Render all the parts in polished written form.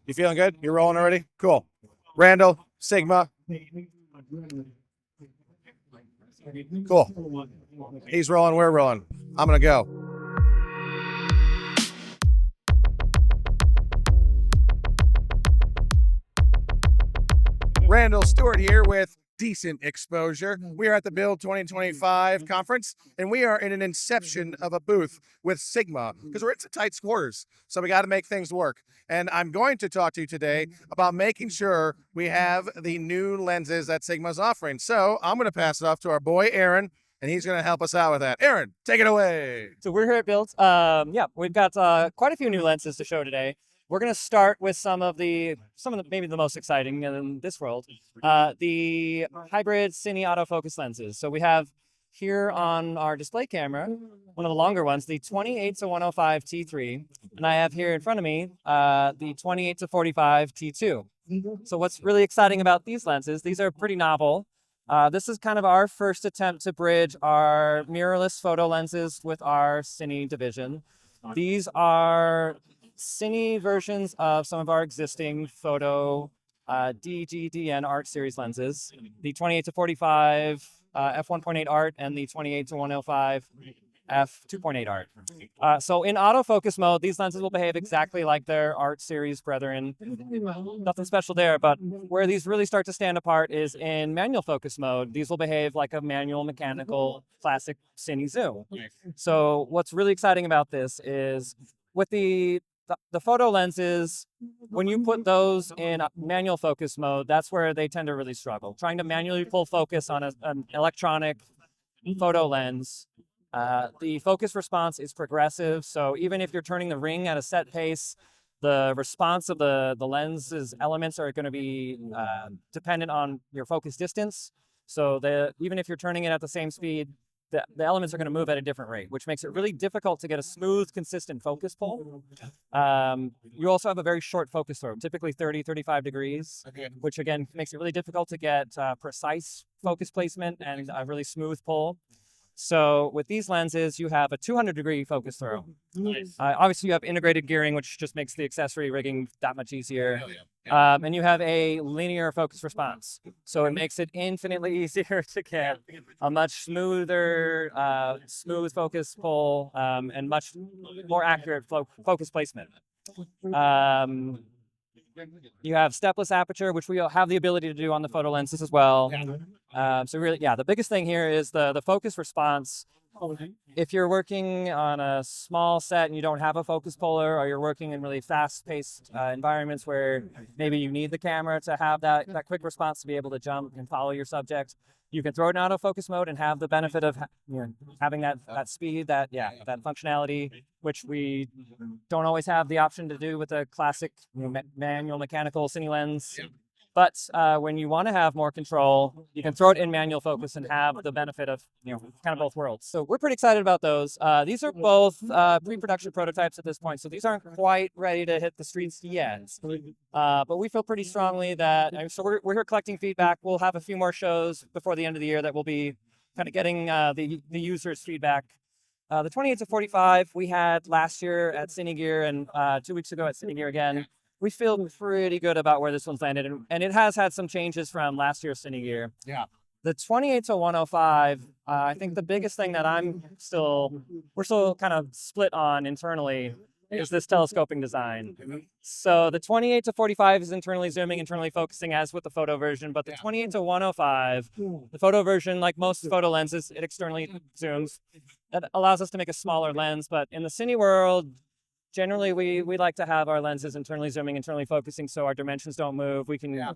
You feeling good? You rolling already? Cool. Randall, Sigma. Cool. He's rolling, we're rolling. I'm going to go. Randall Stewart here with Decent Exposure. We are at the Build 2025 conference, and we are in an inception of a booth with Sigma because we're in some tight quarters, so we got to make things work. And I'm going to talk to you today about making sure we have the new lenses that Sigma's offering. So I'm going to pass it off to our boy Aaron, and he's going to help us out with that. Aaron, take it away. So we're here at Build. We've got quite a few new lenses to show today. We're going to start with some of the maybe the most exciting in this world, the hybrid Cine autofocus lenses. So we have here on our display camera, one of the longer ones, the 28-105 T3, and I have here in front of me the 28-45 T2. So what's really exciting about these lenses, these are pretty novel. This is kind of our first attempt to bridge our mirrorless photo lenses with our Cine division. These are Cine versions of some of our existing photo DGDN art series lenses, the 28-45 f1.8 art and the 28-105 f2.8 art. So in autofocus mode, these lenses will behave exactly like their art series brethren. Nothing special there, but where these really start to stand apart is in manual focus mode. These will behave like a manual mechanical classic Cine Zoom. So what's really exciting about this is with the photo lenses, when you put those in manual focus mode, that's where they tend to really struggle. Trying to manually pull focus on an electronic photo lens, the focus response is progressive. So even if you're turning the ring at a set pace, the response of the lens's elements are going to be dependent on your focus distance. So even if you're turning it at the same speed, the elements are going to move at a different rate, which makes it really difficult to get a smooth, consistent focus pull. You also have a very short focus throw, typically 30-35 degrees, which again makes it really difficult to get precise focus placement and a really smooth pull. So with these lenses, you have a 200-degree focus throw. Obviously, you have integrated gearing, which just makes the accessory rigging that much easier. And you have a linear focus response. So it makes it infinitely easier to get a much smoother, smooth focus pull and much more accurate focus placement. You have stepless aperture, which we have the ability to do on the photo lenses as well. So really, the biggest thing here is the focus response. If you're working on a small set and you don't have a focus puller, or you're working in really fast-paced environments where maybe you need the camera to have that quick response to be able to jump and follow your subject, you can throw it in autofocus mode and have the benefit of having that speed, that functionality, which we don't always have the option to do with a classic manual mechanical Cine lens. But when you want to have more control, you can throw it in manual focus and have the benefit of kind of both worlds. So we're pretty excited about those. These are both pre-production prototypes at this point, so these aren't quite ready to hit the streets yet. But we feel pretty strongly that. So we're here collecting feedback. We'll have a few more shows before the end of the year that will be kind of getting the users' feedback. The 28-45 we had last year at Cine Gear and 2 weeks ago at Cine Gear again. We feel pretty good about where this one's landed, and it has had some changes from last year's Cine Gear. Yeah. The 28-105, I think the biggest thing that we're still kind of split on internally is this telescoping design. So the 28-45 is internally zooming, internally focusing as with the photo version, but the 28-105, the photo version, like most photo lenses, it externally zooms. That allows us to make a smaller lens, but in the Cine world, generally, we like to have our lenses internally zooming, internally focusing, so our dimensions don't move. We can,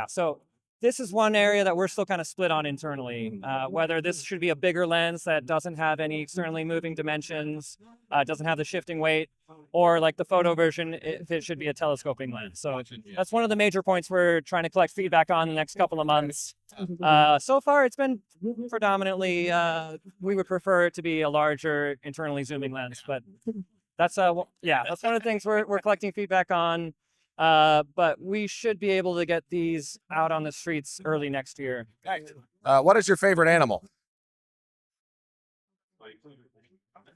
So this is one area that we're still kind of split on internally. Whether this should be a bigger lens that doesn't have any externally moving dimensions, doesn't have the shifting weight, or like the photo version, if it should be a telescoping lens. So that's one of the major points we're trying to collect feedback on in the next couple of months. So far, it's been predominantly, we would prefer it to be a larger internally zooming lens, but that's one of the things we're collecting feedback on. But we should be able to get these out on the streets early next year. What is your favorite animal?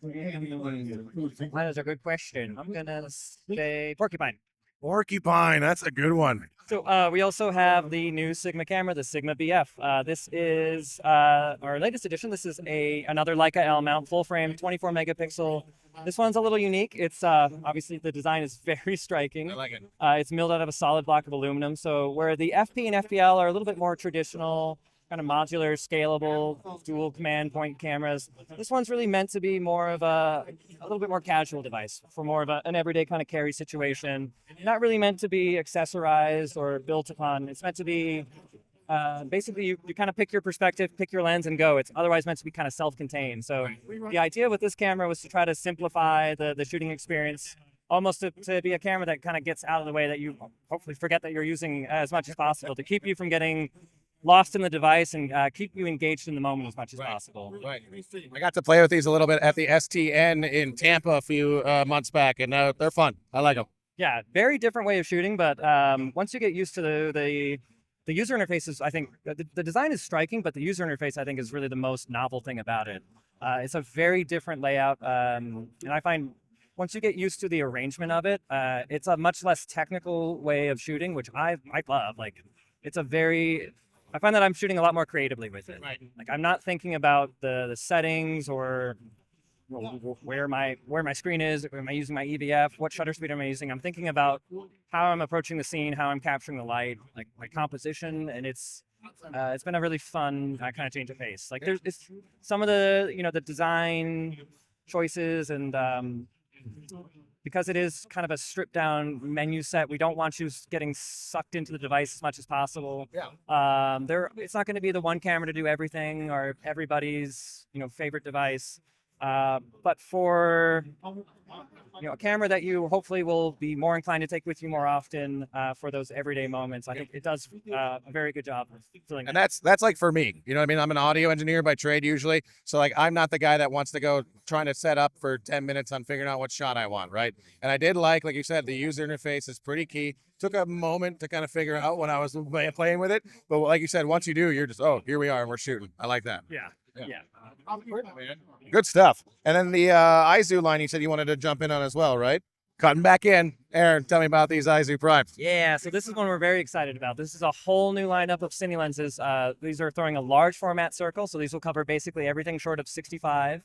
That is a good question. I'm gonna say porcupine. Porcupine, that's a good one. So we also have the new Sigma camera, the Sigma BF. This is our latest edition. This is another Leica L mount, full frame, 24 megapixel. This one's a little unique. It's obviously the design is very striking. I like it. It's milled out of a solid block of aluminum. So where the FP and FPL are a little bit more traditional, kind of modular, scalable, dual command point cameras, this one's really meant to be more of a little bit more casual device for more of an everyday kind of carry situation. Not really meant to be accessorized or built upon. It's meant to be basically you kind of pick your perspective, pick your lens, and go. It's otherwise meant to be kind of self-contained. So the idea with this camera was to try to simplify the shooting experience, almost to be a camera that kind of gets out of the way, that you hopefully forget that you're using as much as possible, to keep you from getting lost in the device and keep you engaged in the moment as much as possible. Right. I got to play with these a little bit at the STN in Tampa a few months back, and they're fun. I like them. Yeah, very different way of shooting, but once you get used to the user interface is, I think, the design is striking, but the user interface, I think, is really the most novel thing about it. It's a very different layout, and I find once you get used to the arrangement of it, it's a much less technical way of shooting, which I love. Like, I find that I'm shooting a lot more creatively with it. Right. Like, I'm not thinking about the settings or where my screen is. Am I using my EVF? What shutter speed am I using? I'm thinking about how I'm approaching the scene, how I'm capturing the light, like my composition, and it's been a really fun kind of change of pace. Like, it's some of the design choices, and because it is kind of a stripped down menu set, we don't want you getting sucked into the device as much as possible. Yeah. It's not going to be the one camera to do everything or everybody's favorite device. But for a camera that you hopefully will be more inclined to take with you more often for those everyday moments, I think it does a very good job of filling. And that's like for me, you know what I mean? I'm an audio engineer by trade usually. So like, I'm not the guy that wants to go trying to set up for 10 minutes on figuring out what shot I want, right? And I did like you said, the user interface is pretty key. Took a moment to kind of figure out when I was playing with it. But like you said, once you do, you're just, oh, here we are and we're shooting. I like that. Yeah. Good stuff. And then the Aizu line, you said you wanted to jump in on as well, right? Cutting back in. Aaron, tell me about these Aizu Primes. Yeah, so this is one we're very excited about. This is a whole new lineup of Cine lenses. These are throwing a large format circle, so these will cover basically everything short of 65.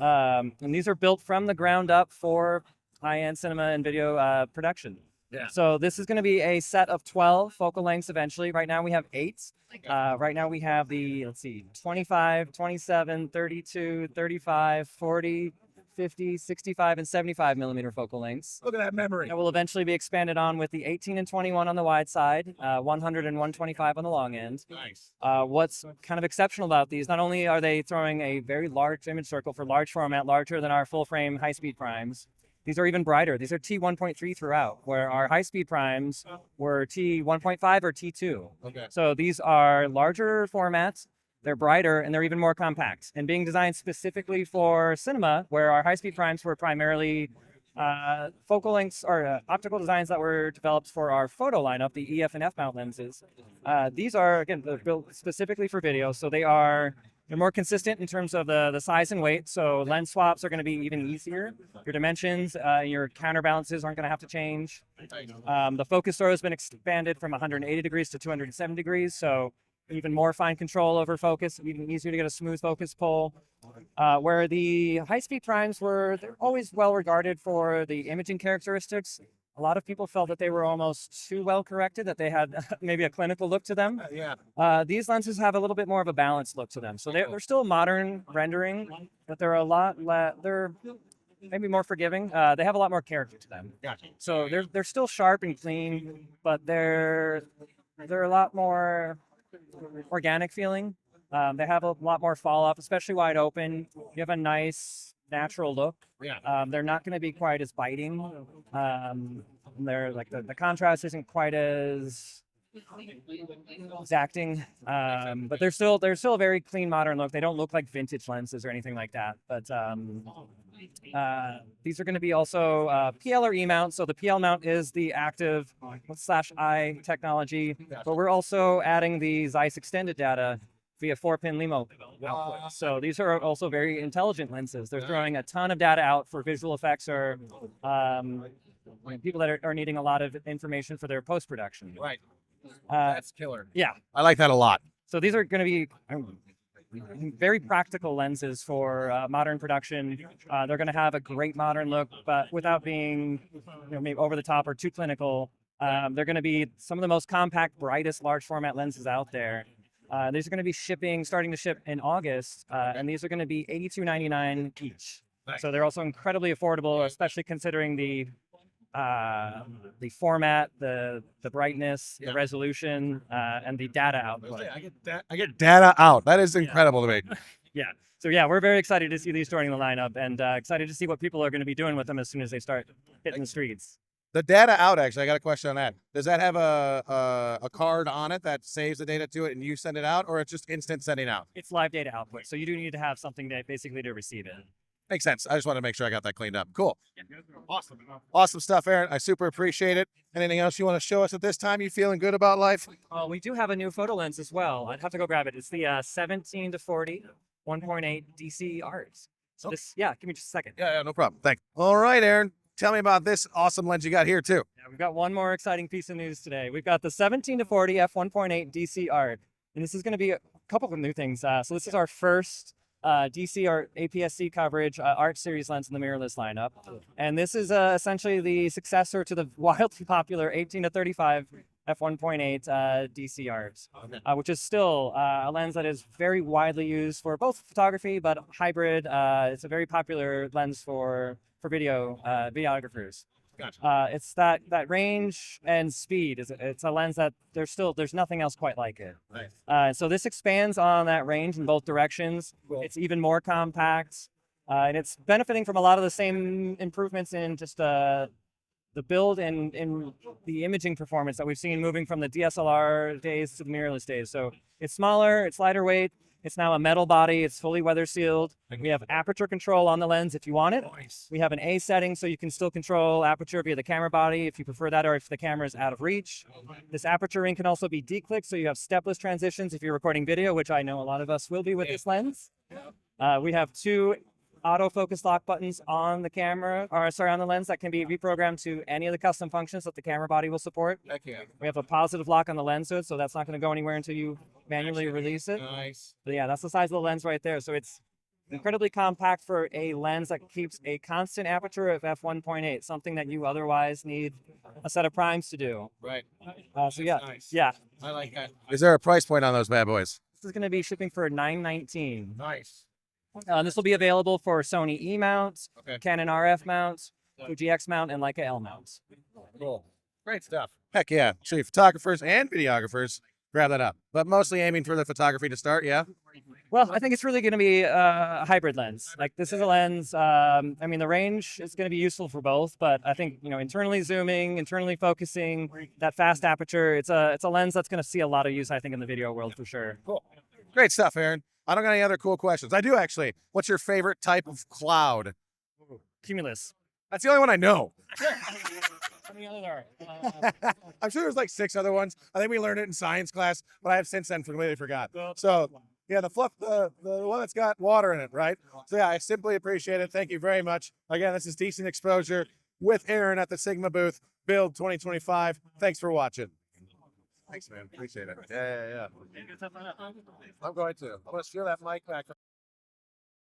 And these are built from the ground up for high-end cinema and video production. Yeah. So this is going to be a set of 12 focal lengths eventually. Right now we have 8. Right now we have the, 25, 27, 32, 35, 40, 50, 65, and 75 millimeter focal lengths. Look at that memory. That will eventually be expanded on with the 18 and 21 on the wide side, 100 and 125 on the long end. Nice. What's kind of exceptional about these, not only are they throwing a very large image circle for large format, larger than our full frame high-speed primes, these are even brighter. These are T1.3 throughout, where our high-speed primes were T1.5 or T2. Okay. So these are larger formats, they're brighter, and they're even more compact. And being designed specifically for cinema, where our high-speed primes were primarily focal lengths or optical designs that were developed for our photo lineup, the EF and F mount lenses. These are, again, built specifically for video, so they're more consistent in terms of the size and weight, so lens swaps are going to be even easier. Your dimensions, your counterbalances aren't going to have to change. The focus throw has been expanded from 180 degrees to 207 degrees, so even more fine control over focus, even easier to get a smooth focus pull. Where the high-speed primes they're always well regarded for the imaging characteristics. A lot of people felt that they were almost too well corrected, that they had maybe a clinical look to them. Yeah. These lenses have a little bit more of a balanced look to them. So they're still modern rendering, but they're they're maybe more forgiving. They have a lot more character to them. Gotcha. So they're still sharp and clean, but they're a lot more organic feeling. They have a lot more fall off, especially wide open. You have a nice natural look. Yeah. They're not going to be quite as biting. They're like the contrast isn't quite as exacting, but they're still a very clean modern look. They don't look like vintage lenses or anything like that. But these are going to be also PL or E mount. So the PL mount is the active /I technology, but we're also adding the Zeiss extended data via 4-pin LEMO output. So these are also very intelligent lenses. They're throwing a ton of data out for visual effects or people that are needing a lot of information for their post-production. Right. That's killer. Yeah. I like that a lot. So these are going to be very practical lenses for modern production. They're going to have a great modern look, but without being maybe over the top or too clinical. They're going to be some of the most compact, brightest, large format lenses out there. These are going to be starting to ship in August, and these are going to be $82.99 each. Nice. So they're also incredibly affordable, especially considering the format, the brightness, the resolution, and the data output. I get data out. That is incredible to me. Yeah. So yeah, we're very excited to see these joining the lineup, and excited to see what people are going to be doing with them as soon as they start hitting the streets. The data out, actually, I got a question on that. Does that have a card on it that saves the data to it and you send it out, or it's just instant sending out? It's live data output, so you do need to have something that basically to receive it. Makes sense. I just wanted to make sure I got that cleaned up. Cool. Awesome stuff, Aaron. I super appreciate it. Anything else you want to show us at this time? You feeling good about life? We do have a new photo lens as well. I'd have to go grab it. It's the 17 to 40 1.8 DC art. So this, give me just a second. Yeah, no problem. Thanks. All right, Aaron. Tell me about this awesome lens you got here too. Yeah, we've got one more exciting piece of news today. We've got the 17 to 40 f1.8 DC art, and this is going to be a couple of new things. So this is our first DC or APS-C coverage art series lens in the Mirrorless lineup, and this is essentially the successor to the wildly popular 18 to 35 f1.8 DC art, which is still a lens that is very widely used for both photography but hybrid. It's a very popular lens for videographers. Gotcha. It's that range and speed. It's a lens that there's nothing else quite like it. Nice. So this expands on that range in both directions. Cool. It's even more compact, and it's benefiting from a lot of the same improvements in just the build and in the imaging performance that we've seen moving from the DSLR days to the mirrorless days. So it's smaller, it's lighter weight. It's now a metal body. It's fully weather sealed. We have aperture control on the lens if you want it. Nice. We have an A setting, so you can still control aperture via the camera body if you prefer that, or if the camera is out of reach. This aperture ring can also be declicked, so you have stepless transitions if you're recording video, which I know a lot of us will be with this lens. We have two autofocus lock buttons on the on the lens that can be reprogrammed to any of the custom functions that the camera body will support. Heck yeah. We have a positive lock on the lens hood, so that's not going to go anywhere until you manually release it. Nice. But yeah, that's the size of the lens right there. So it's incredibly compact for a lens that keeps a constant aperture of f1.8, something that you otherwise need a set of primes to do. Right. So yeah, Nice. yeah. I like that. Is there a price point on those bad boys? This is going to be shipping for $919. Nice. This will be available for Sony E mounts, Okay. Canon RF mounts, Fuji X mount, and Leica L mounts. Cool. Great stuff. Heck yeah. So photographers and videographers, grab that up. But mostly aiming for the photography to start, yeah? Well, I think it's really going to be a hybrid lens. Like this is a lens. I mean, the range is going to be useful for both, but I think internally zooming, internally focusing, that fast aperture. It's a lens that's going to see a lot of use, I think, in the video world for sure. Cool. Great stuff, Aaron. I don't got any other cool questions. I do actually. What's your favorite type of cloud? Cumulus. That's the only one I know. How many others are? I'm sure there's like 6 other ones. I think we learned it in science class, but I have since then completely forgot. So yeah, the one that's got water in it, right? So yeah, I simply appreciate it. Thank you very much. Again, this is Decent Exposure with Aaron at the Sigma booth, Build 2025. Thanks for watching. Thanks, man. Appreciate it. Yeah. I'm going to. I'm going to steal that mic back.